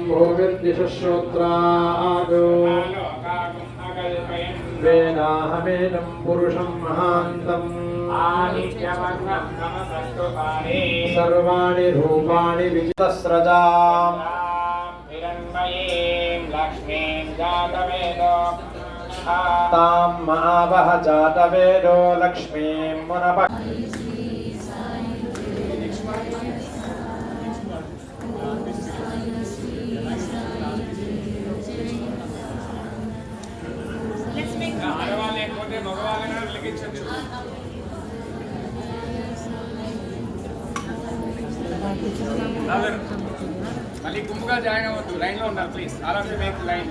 भूमिर्दिशश्रोत्रादो वेदाहमेनं पुरुषं महान्तम् सर्वाणि रूपाणि विजितस्रजाम् लक्ष्मीं जातवेदो तां महावह जातवेदो लक्ष्मीं मुनप మళ్ళీ గుంపుగా జాయిన్ అవ్వద్దు, లైన్లో ఉండాలి please. All of you make line.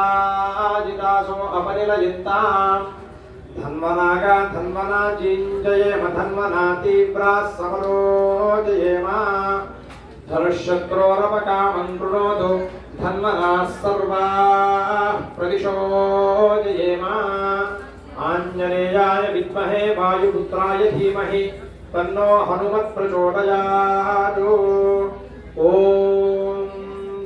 ఆజిదాసో అపనిలయంతాం ధన్వనాగా ధన్వనా జింజయేమ ధన్వనా తీవ్రా సమరోజయేమ ధనుష్శత్రోరపకామన్ రుణోదు ధన్వనా సర్వా ప్రదిశోజయేమ ఆంజనేయాయ విద్మహే వాయుపుత్రాయ ధీమహి तन्नो हनुमत् प्रचोदयात्। ओम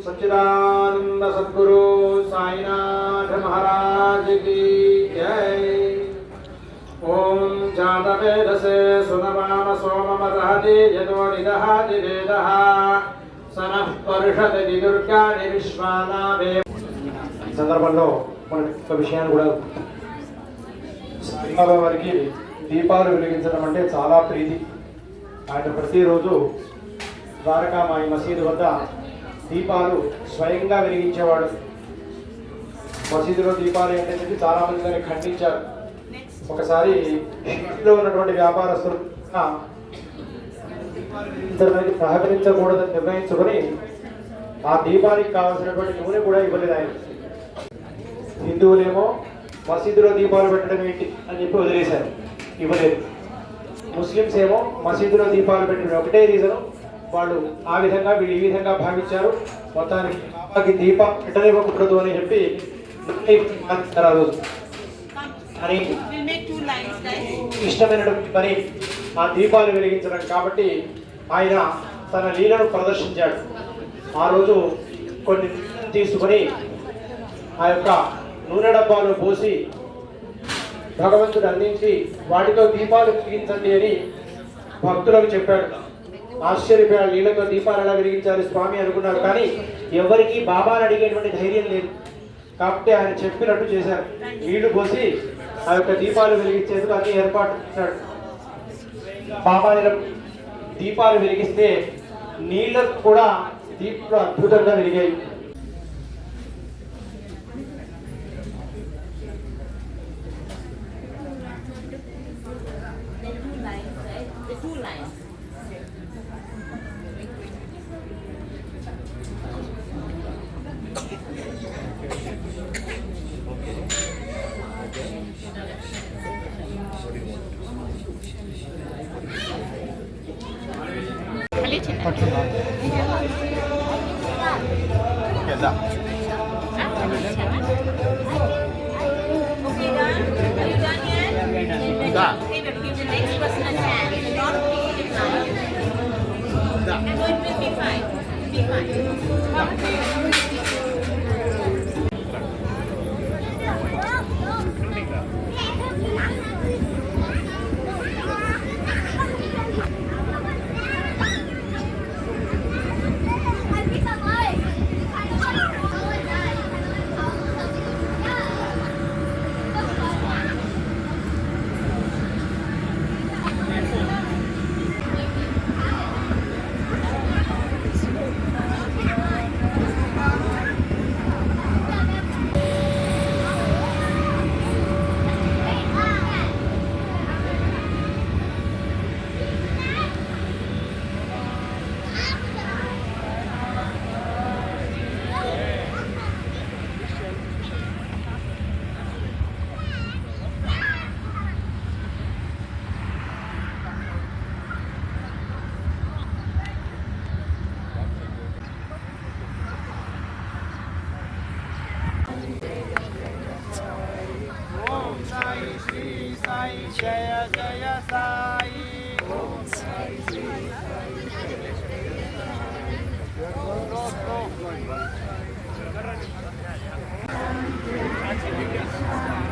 सच्चिदानंद सद्गुरु साईनाथ महाराज की जय। ओम जातवेदसे सुनमाम सोममर्हति यतो निदहाति वेदः सनः पर्षदति दुर्गाणि विश्वानावे। సందర్భంలో ఒక విషయాన్ని కూడా వారికి దీపాలు వెలిగించడం అంటే చాలా ప్రీతి. ఆయన ప్రతిరోజు ద్వారకామాయి మసీదు వద్ద దీపాలు స్వయంగా వెలిగించేవాడు. మసీదులో దీపాలు ఏంటంటే చాలా మంది దాన్ని ఖండించారు. ఒకసారి ఇంట్లో ఉన్నటువంటి వ్యాపారస్తులు దీపాలు సహకరించకూడదని నిర్ణయించుకొని ఆ దీపానికి కావాల్సినటువంటి నూనె కూడా ఇవ్వలేదు ఆయన. హిందువులేమో మసీదులో దీపాలు పెట్టడం ఏంటి అని చెప్పి వదిలేశారు, ఇవ్వలేదు. ముస్లిమ్స్ ఏమో మసీదులో దీపాలు పెట్టిన ఒకటే రీజను, వాళ్ళు ఆ విధంగా వీళ్ళు ఈ విధంగా భావించారు. మొత్తానికి బాబాకి దీపం పెట్టనివ్వకూడదు అని చెప్పి అని ఇష్టమైనటువంటి పని ఆ దీపాలు వెలిగించడం. కాబట్టి ఆయన తన లీలను ప్రదర్శించాడు. ఆ రోజు కొన్ని తీసుకొని ఆ యొక్క నూనె డబ్బాలో పోసి భగవంతుడు అందించి వాటితో దీపాలు వెలిగించండి అని భక్తులకు చెప్పాడు. ఆశ్చర్యపోయాడు, నీళ్ళతో దీపాలు ఎలా వెలిగించాలి స్వామి అనుకున్నారు. కానీ ఎవరికి బాబాని అడిగేటువంటి ధైర్యం లేదు. కాబట్టి ఆయన చెప్పినట్టు చేశారు. నీళ్లు పోసి ఆ యొక్క దీపాలు వెలిగించేందుకు అన్ని ఏర్పాటు చేశాడు. బాబాని దీపాలు వెలిగిస్తే నీళ్ళకు కూడా దీపాలు అద్భుతంగా వెలిగాయి. जय जय साई। ओम साई श्री साई Thank you.